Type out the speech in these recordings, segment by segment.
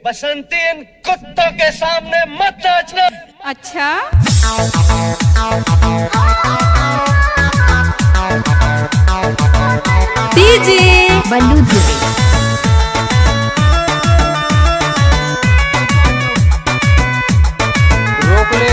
बसंती इन कुत्तों के सामने मत नाचना। अच्छा डीजे बल्लू धुवे रोक ले।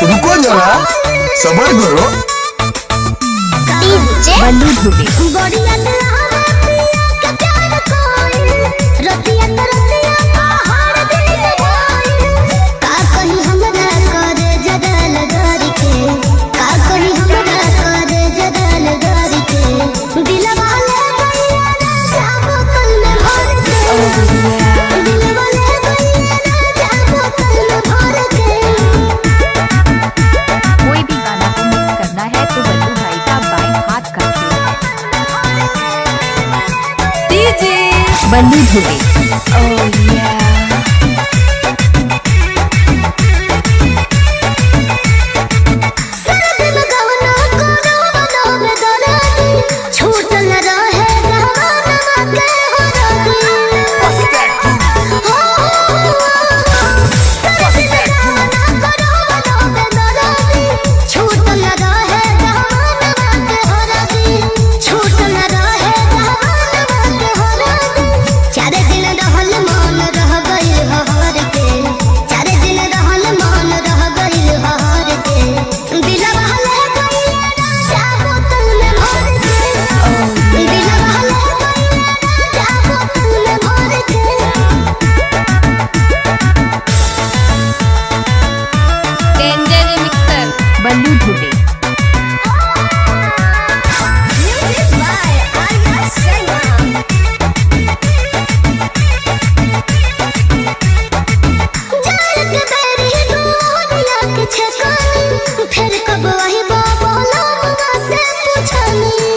रुको जरा, सबर करो। बल्लू धुवे कोई भी गाना को मिक्स करना है तो बल्लू भाई का बाएं हाथ का खेल है। डीजे बल्लू धुवे बल्लू धुवे फिर कब वही बाबा लौंगा से पूछनी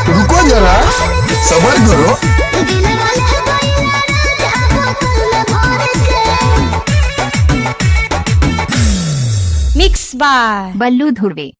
रुको जरा, सबर करो। Mix by Ballu धुवे।